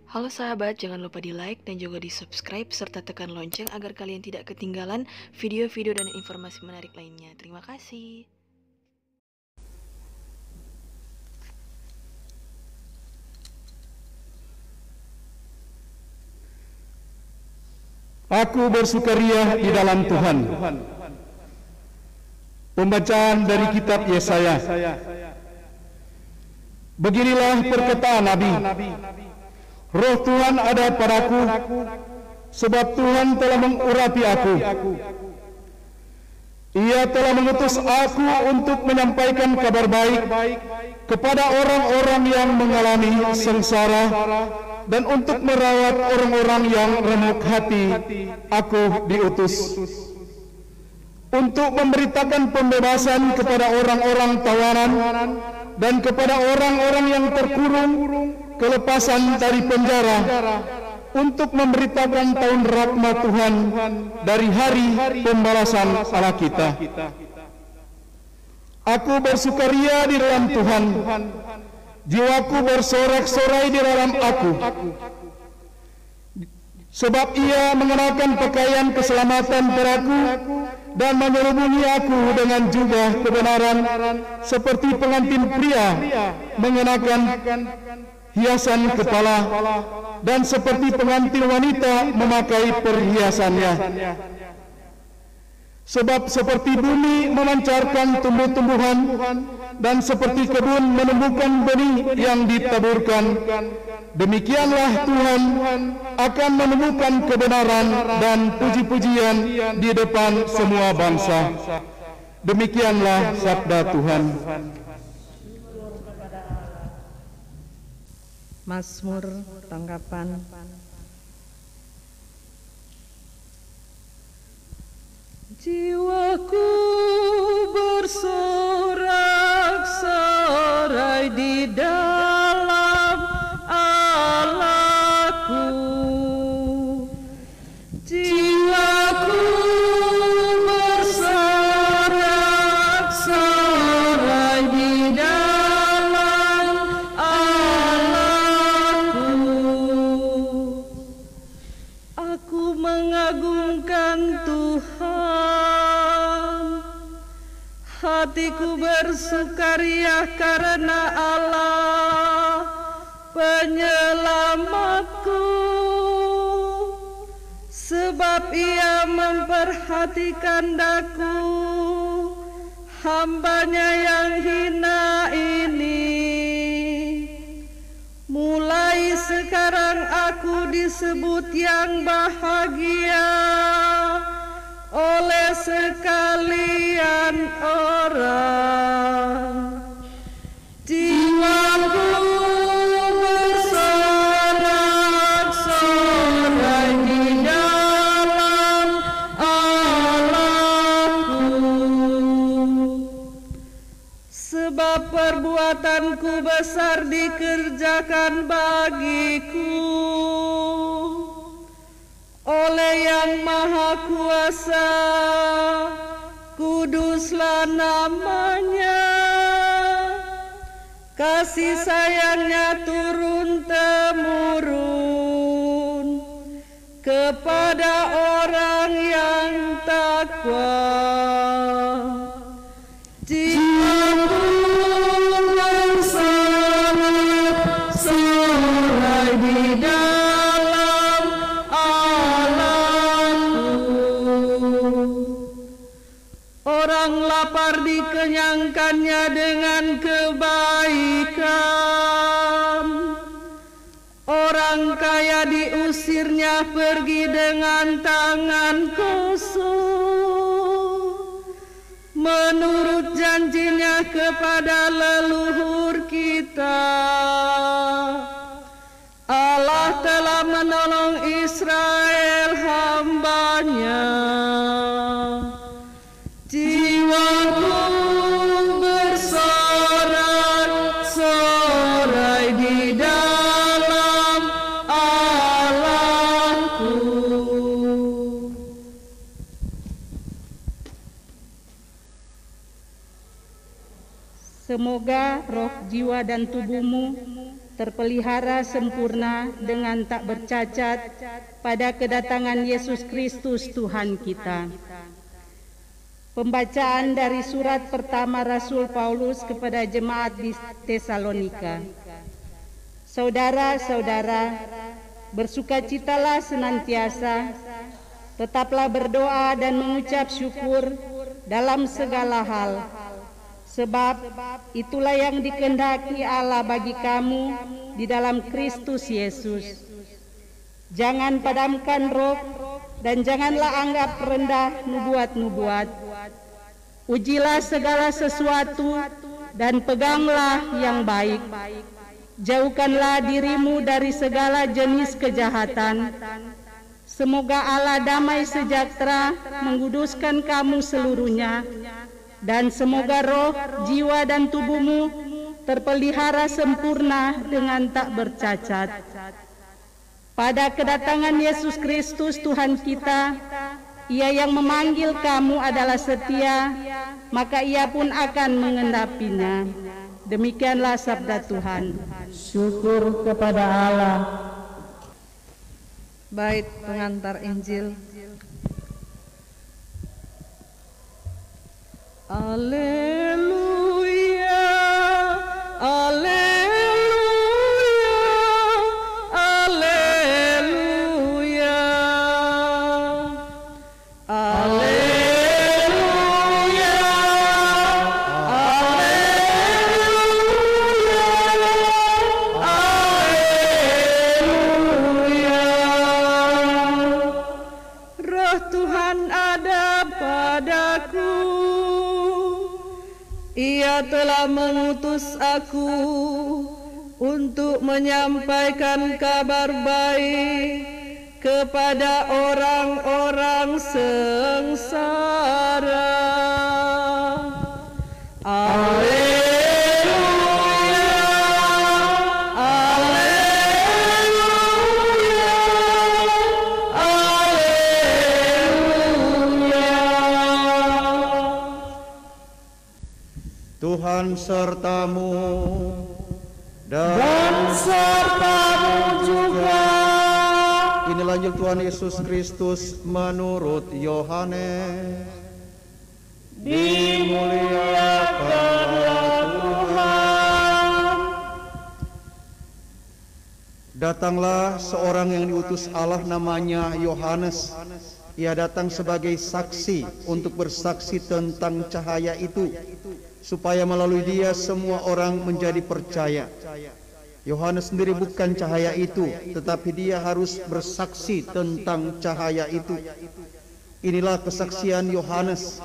Halo sahabat, jangan lupa di like dan juga di subscribe serta tekan lonceng agar kalian tidak ketinggalan video-video dan informasi menarik lainnya. Terima kasih. Aku bersukaria di dalam Tuhan. Pembacaan dari kitab Yesaya. Beginilah perkataan Nabi. Roh Tuhan ada padaku, sebab Tuhan telah mengurapi aku. Ia telah mengutus aku untuk menyampaikan kabar baik kepada orang-orang yang mengalami sengsara dan untuk merawat orang-orang yang remuk hati. Aku diutus untuk memberitakan pembebasan kepada orang-orang tawanan dan kepada orang-orang yang terkurung kelepasan dari penjara, untuk memberitakan tahun rahmat Tuhan dari hari pembalasan Allah kita. Aku bersukaria di dalam Tuhan, jiwaku bersorak-sorai di dalam aku, sebab Ia mengenakan pakaian keselamatan padaku dan menyelubungi aku dengan jubah kebenaran, seperti pengantin pria mengenakan hiasan kepala, dan seperti pengantin wanita memakai perhiasannya. Sebab seperti bumi memancarkan tumbuh-tumbuhan dan seperti kebun menumbuhkan benih yang ditaburkan, demikianlah Tuhan akan menemukan kebenaran dan puji-pujian di depan semua bangsa. Demikianlah sabda Tuhan. Mazmur tanggapan. Jiwaku bersorak-sorai di dalam Allahku. Jiwaku bersorak-sorai di dalam Allahku. Aku mengagungkan Tuhan. Hatiku bersukaria karena Allah penyelamatku, sebab Ia memperhatikan daku, hambanya yang hina ini. Mulai sekarang aku disebut yang bahagia oleh sekalian orang. Jiwaku bersorak-sorai di dalam Allahku, sebab perbuatanku besar dikerjakan bagiku oleh Yang Maha Kuasa. Kuduslah namanya, kasih sayangnya turun-temurun kepada orang yang takwa. Jiwaku bersorak-sorai di dalam orang lapar dikenyangkannya dengan kebaikan, orang kaya diusirnya pergi dengan tangan kosong. Menurut janjinya kepada leluhur kita, Allah telah menolong Israel hambanya. Jiwaku bersorak-sorai di dalam Allahku. Semoga roh, jiwa, dan tubuhmu terpelihara sempurna dengan tak bercacat pada kedatangan Yesus Kristus Tuhan kita. Pembacaan dari surat pertama Rasul Paulus kepada jemaat di Tesalonika. Saudara-saudara, bersukacitalah senantiasa, tetaplah berdoa dan mengucap syukur dalam segala hal, sebab itulah yang dikehendaki Allah bagi kamu di dalam Kristus Yesus. Jangan padamkan roh dan janganlah anggap rendah nubuat-nubuat. Ujilah segala sesuatu dan peganglah yang baik. Jauhkanlah dirimu dari segala jenis kejahatan. Semoga Allah damai sejahtera menguduskan kamu seluruhnya, dan semoga roh, jiwa, dan tubuhmu terpelihara sempurna dengan tak bercacat. Pada kedatangan Yesus Kristus Tuhan kita, Ia yang memanggil kamu adalah setia, maka Ia pun akan mengendapinya. Demikianlah sabda Tuhan. Syukur kepada Allah. Bait pengantar Injil. Alleluia, alleluia, alleluia, alleluia, alleluia. Roh Tuhan ada padaku, Ia telah mengutus aku untuk menyampaikan kabar baik kepada orang-orang sengsara. Alleluia, alleluia, alleluia. Tuhan sertamu Dan sertamu juga. Inilah Injil Tuhan Yesus Kristus menurut Yohanes. Dimuliakanlah Tuhan. Datanglah seorang yang diutus Allah, namanya Yohanes. Ia datang sebagai saksi untuk bersaksi tentang cahaya itu, supaya melalui dia semua orang menjadi percaya. Yohanes sendiri bukan cahaya itu, tetapi dia harus bersaksi tentang cahaya itu. Inilah kesaksian Yohanes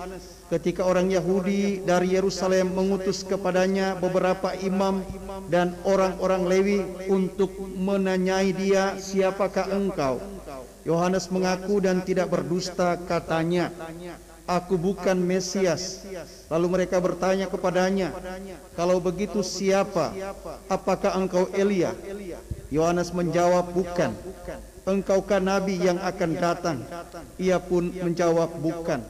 ketika orang Yahudi dari Yerusalem mengutus kepadanya beberapa imam dan orang-orang Lewi untuk menanyai dia, "Siapakah engkau?" Yohanes mengaku dan tidak berdusta, katanya, "Aku bukan Mesias." Lalu mereka bertanya kepadanya, "Kalau begitu siapa? Apakah engkau Elia?" Yohanes menjawab, "Bukan." "Engkaukah nabi yang akan datang?" Ia pun menjawab, "Bukan."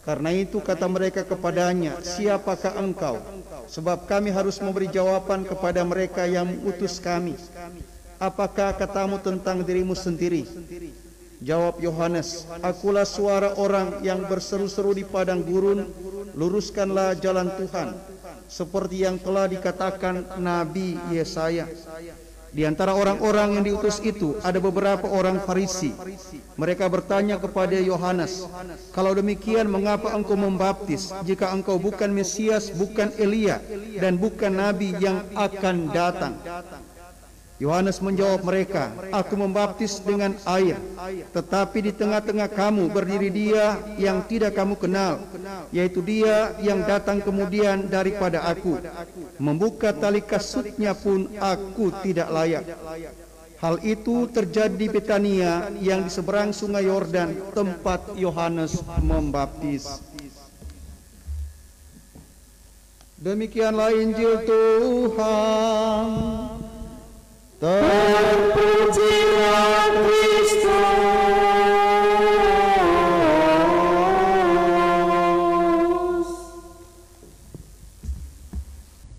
Karena itu kata mereka kepadanya, "Siapakah engkau? Sebab kami harus memberi jawaban kepada mereka yang mengutus kami. Apakah katamu tentang dirimu sendiri?" Jawab Yohanes, "Akulah suara orang yang berseru-seru di padang gurun, luruskanlah jalan Tuhan, seperti yang telah dikatakan Nabi Yesaya." Di antara orang-orang yang diutus itu ada beberapa orang Farisi. Mereka bertanya kepada Yohanes, "Kalau demikian mengapa engkau membaptis jika engkau bukan Mesias, bukan Elia, dan bukan Nabi yang akan datang?" Yohanes menjawab mereka, "Aku membaptis dengan air, tetapi di tengah-tengah kamu berdiri Dia yang tidak kamu kenal, yaitu Dia yang datang kemudian daripada aku. Membuka tali kasutnya pun aku tidak layak." Hal itu terjadi di Betania yang di seberang sungai Yordan, tempat Yohanes membaptis. Demikianlah Injil Tuhan. Terpujilah Kristus.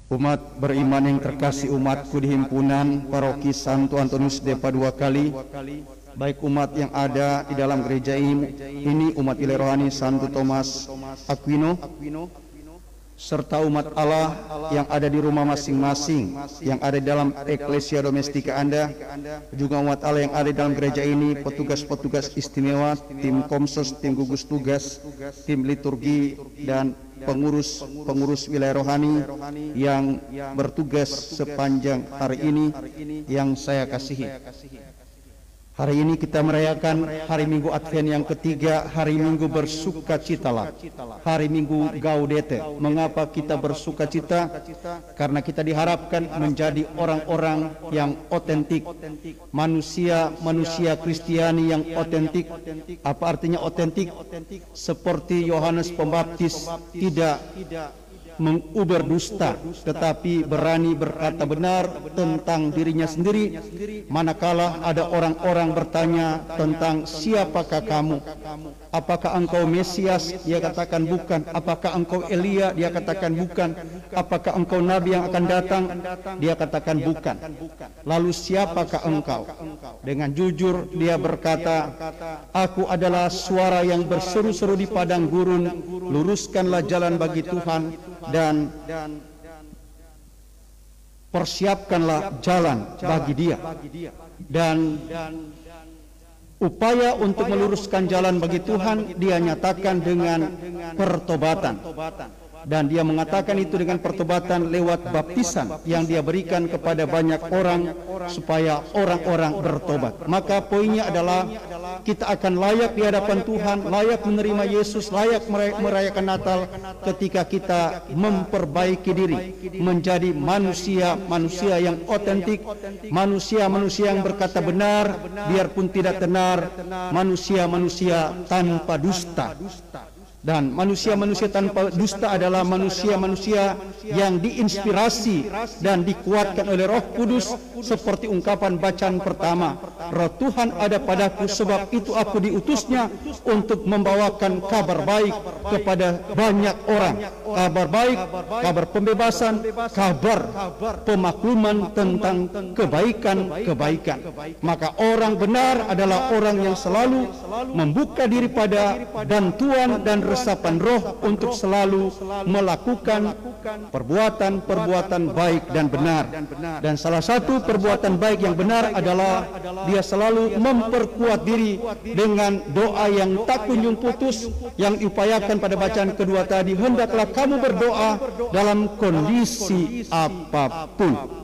Umat beriman yang terkasih umatku di himpunan paroki Santo Antonius de Padua Kali, baik umat yang ada di dalam gereja ini, umat ilahi rohani Santo Thomas Aquino, serta umat Allah yang ada di rumah masing-masing, yang ada di dalam eklesia domestika Anda, juga umat Allah yang ada di dalam gereja ini, petugas-petugas istimewa, tim komsos, tim gugus tugas, tim liturgi, dan pengurus wilayah rohani yang bertugas sepanjang hari ini yang saya kasihi. Hari ini kita merayakan hari Minggu Advent yang ketiga, hari Minggu bersukacitalah, hari Minggu Gaudete. Mengapa kita bersukacita? Karena kita diharapkan menjadi orang-orang yang otentik, manusia Kristiani yang otentik. Apa artinya otentik? Seperti Yohanes Pembaptis tidak menguber dusta, tetapi berani berkata benar tentang dirinya sendiri. Manakala ada orang-orang bertanya tentang siapakah kamu, apakah engkau Mesias, dia katakan bukan. Apakah engkau Elia, dia katakan bukan. Apakah engkau Nabi yang akan datang, dia katakan bukan. Lalu siapakah engkau? Dengan jujur dia berkata, aku adalah suara yang berseru-seru di padang gurun, luruskanlah jalan bagi Tuhan dan persiapkanlah jalan bagi Dia. Dan upaya untuk meluruskan jalan bagi Tuhan dia nyatakan dengan pertobatan. Dan dia mengatakan itu dengan pertobatan lewat baptisan yang dia berikan kepada banyak orang supaya orang-orang bertobat. Maka poinnya adalah kita akan layak di hadapan Tuhan, layak menerima Yesus, layak merayakan Natal ketika kita memperbaiki diri menjadi manusia yang otentik, manusia yang berkata benar biarpun tidak tenar, manusia tanpa dusta. Dan manusia tanpa dusta adalah manusia yang diinspirasi dan dikuatkan oleh Roh Kudus, seperti ungkapan bacaan pertama, Roh Tuhan ada padaku sebab itu aku diutusnya untuk membawakan kabar baik kepada banyak orang. Kabar baik, kabar pembebasan, kabar pemakluman tentang kebaikan. Maka orang benar adalah orang yang selalu membuka diri pada bantuan dan resapan roh untuk selalu melakukan perbuatan baik dan benar. Dan salah satu perbuatan baik yang benar adalah dia selalu memperkuat diri dengan doa yang tak kunjung putus, yang diupayakan pada bacaan kedua tadi. Hendaklah kamu berdoa dalam kondisi apapun.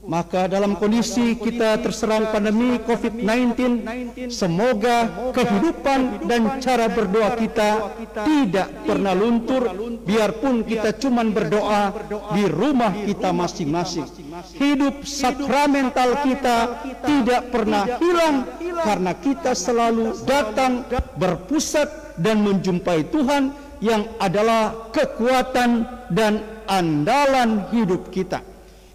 Maka dalam kondisi kita terserang pandemi COVID-19, semoga kehidupan dan cara berdoa kita tidak pernah luntur, biarpun kita cuma berdoa di rumah kita masing-masing. Hidup sakramental kita tidak pernah hilang, karena kita selalu datang, berpusat dan menjumpai Tuhan yang adalah kekuatan dan andalan hidup kita.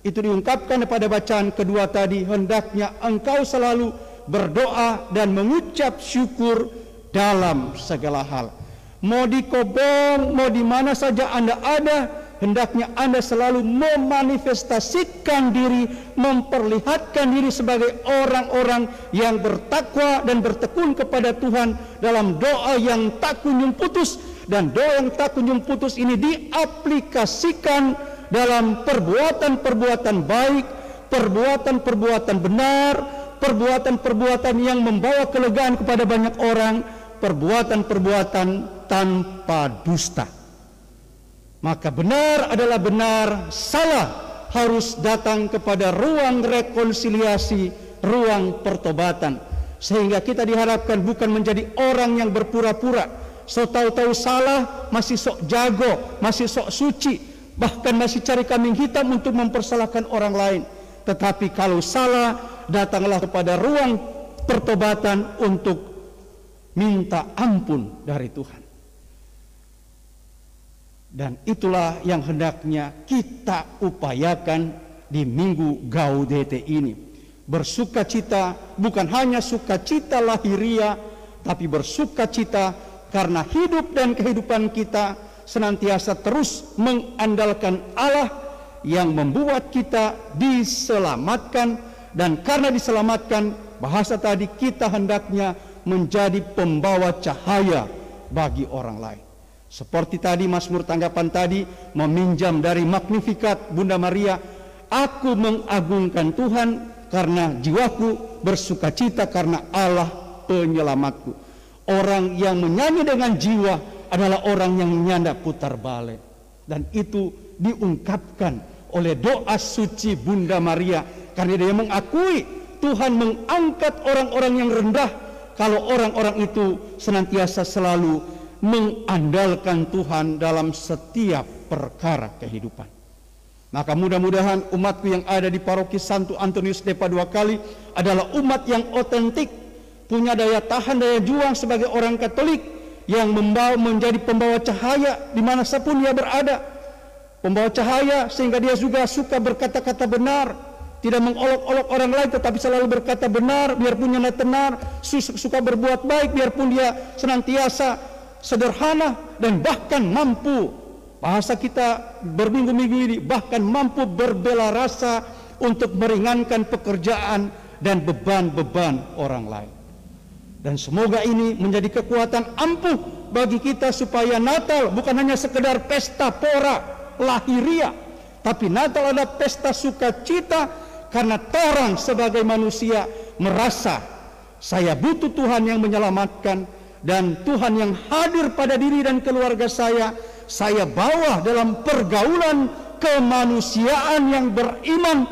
Itu diungkapkan pada bacaan kedua tadi, hendaknya engkau selalu berdoa dan mengucap syukur dalam segala hal. Mau di Kobong, mau di mana saja Anda ada, hendaknya Anda selalu memanifestasikan diri, memperlihatkan diri sebagai orang-orang yang bertakwa dan bertekun kepada Tuhan dalam doa yang tak kunjung putus. Dan doa yang tak kunjung putus ini diaplikasikan dalam perbuatan-perbuatan baik, perbuatan-perbuatan benar, perbuatan-perbuatan yang membawa kelegaan kepada banyak orang, perbuatan-perbuatan tanpa dusta. Maka benar adalah benar, salah harus datang kepada ruang rekonsiliasi, ruang pertobatan. Sehingga kita diharapkan bukan menjadi orang yang berpura-pura, so tahu-tahu salah, masih sok jago, masih sok suci, bahkan masih cari kambing hitam untuk mempersalahkan orang lain. Tetapi kalau salah, datanglah kepada ruang pertobatan untuk minta ampun dari Tuhan. Dan itulah yang hendaknya kita upayakan di Minggu Gaudete ini. Bersukacita, bukan hanya sukacita lahiria, tapi bersukacita karena hidup dan kehidupan kita senantiasa terus mengandalkan Allah yang membuat kita diselamatkan, dan karena diselamatkan, bahasa tadi, kita hendaknya menjadi pembawa cahaya bagi orang lain. Seperti tadi Mazmur tanggapan tadi meminjam dari Magnificat Bunda Maria, aku mengagungkan Tuhan karena jiwaku bersukacita karena Allah penyelamatku. Orang yang menyanyi dengan jiwa adalah orang yang menyanda putar balik, dan itu diungkapkan oleh doa suci Bunda Maria, karena dia mengakui Tuhan mengangkat orang-orang yang rendah kalau orang-orang itu senantiasa selalu mengandalkan Tuhan dalam setiap perkara kehidupan. Maka mudah-mudahan umatku yang ada di paroki Santo Antonius de Padua Kali adalah umat yang otentik, punya daya tahan, daya juang sebagai orang Katolik yang menjadi pembawa cahaya dimanapun dia berada. Pembawa cahaya sehingga dia juga suka berkata-kata benar, tidak mengolok-olok orang lain tetapi selalu berkata benar, biarpun dia tenar, suka berbuat baik biarpun dia senantiasa sederhana, dan bahkan mampu, bahasa kita berminggu-minggu ini, bahkan mampu berbela rasa untuk meringankan pekerjaan dan beban-beban orang lain. Dan semoga ini menjadi kekuatan ampuh bagi kita supaya Natal bukan hanya sekedar pesta pora lahiria, tapi Natal adalah pesta sukacita karena orang sebagai manusia merasa saya butuh Tuhan yang menyelamatkan, dan Tuhan yang hadir pada diri dan keluarga saya bawa dalam pergaulan kemanusiaan yang beriman,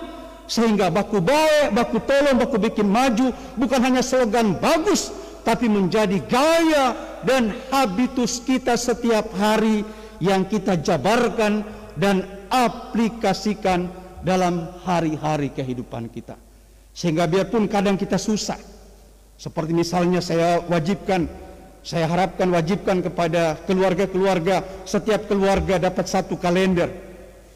sehingga baku baik, baku tolong, baku bikin maju bukan hanya slogan bagus, tapi menjadi gaya dan habitus kita setiap hari yang kita jabarkan dan aplikasikan dalam hari-hari kehidupan kita. Sehingga biarpun kadang kita susah, seperti misalnya saya harapkan wajibkan kepada keluarga-keluarga, setiap keluarga dapat satu kalender.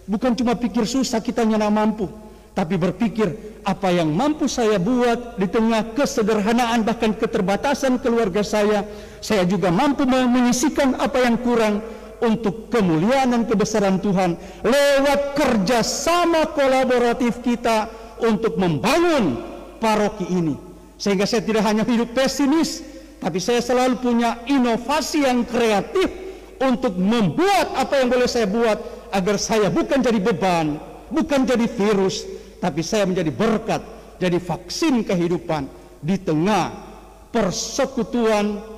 Bukan cuma pikir susah kita nyana mampu, tapi berpikir apa yang mampu saya buat di tengah kesederhanaan bahkan keterbatasan keluarga saya juga mampu menyisihkan apa yang kurang untuk kemuliaan dan kebesaran Tuhan lewat kerjasama kolaboratif kita untuk membangun paroki ini. Sehingga saya tidak hanya hidup pesimis, tapi saya selalu punya inovasi yang kreatif untuk membuat apa yang boleh saya buat agar saya bukan jadi beban, bukan jadi virus, tapi saya menjadi berkat, jadi vaksin kehidupan di tengah persekutuan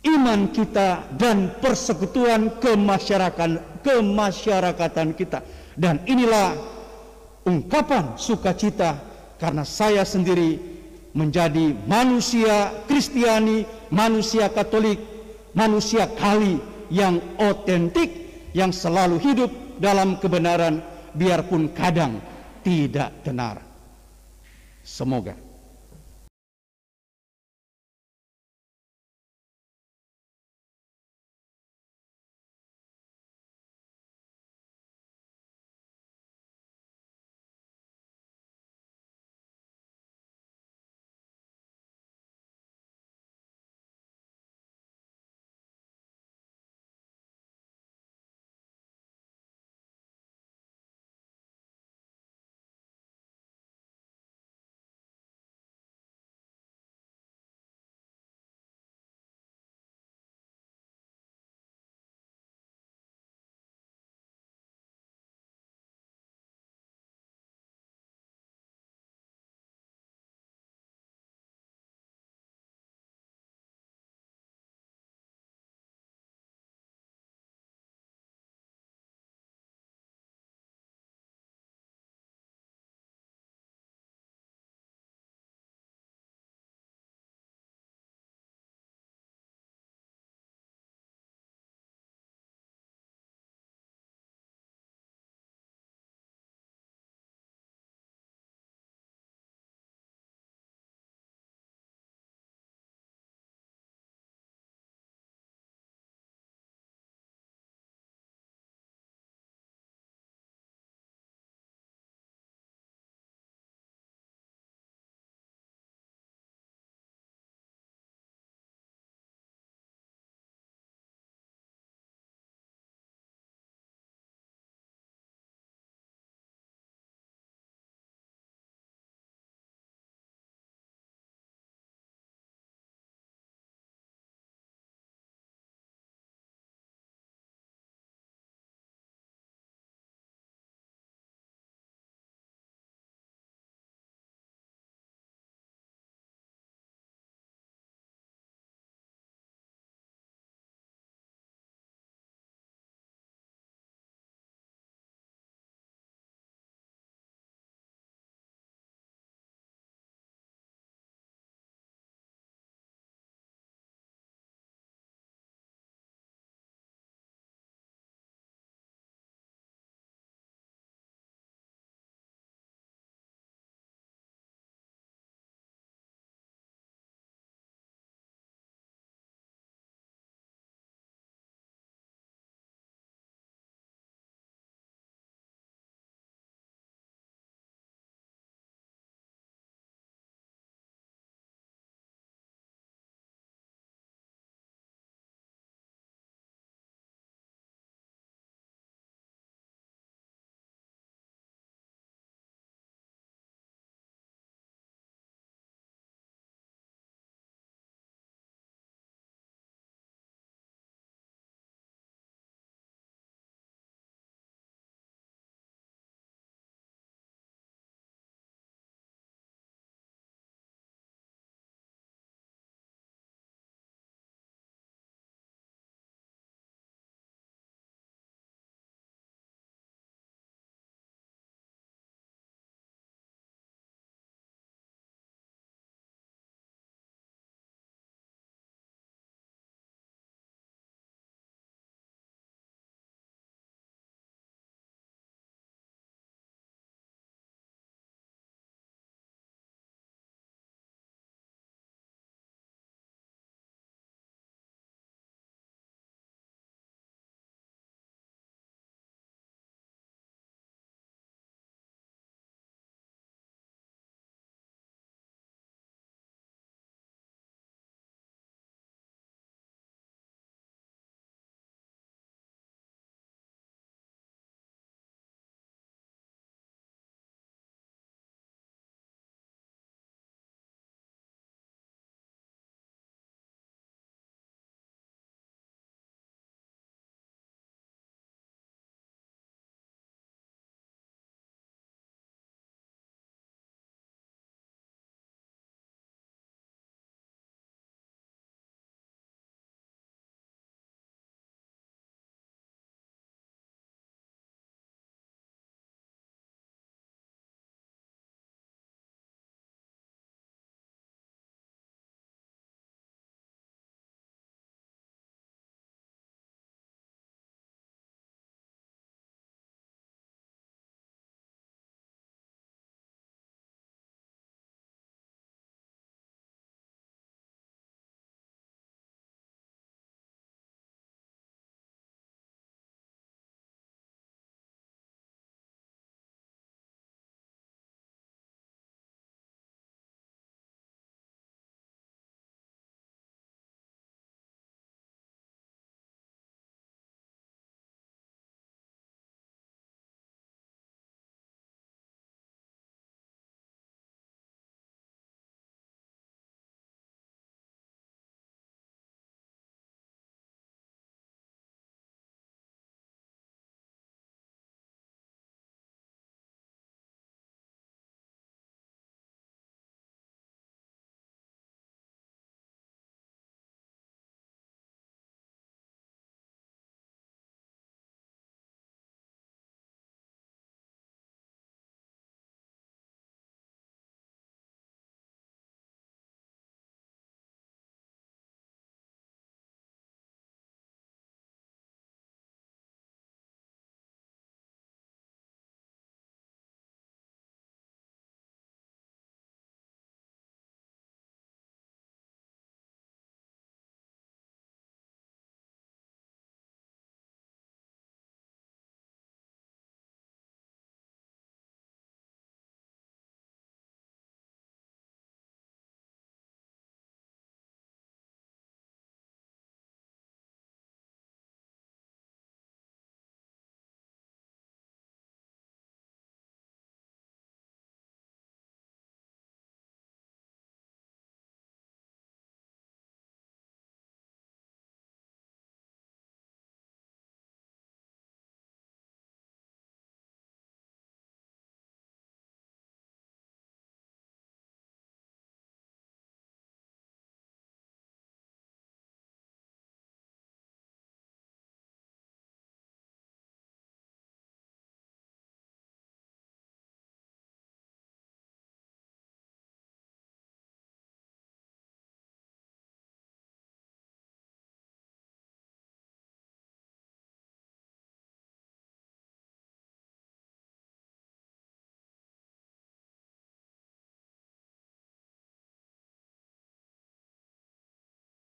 iman kita dan persekutuan kemasyarakatan kita. Dan inilah ungkapan sukacita karena saya sendiri menjadi manusia Kristiani, manusia Katolik, manusia Kali yang otentik, yang selalu hidup dalam kebenaran biarpun kadang tidak benar. Semoga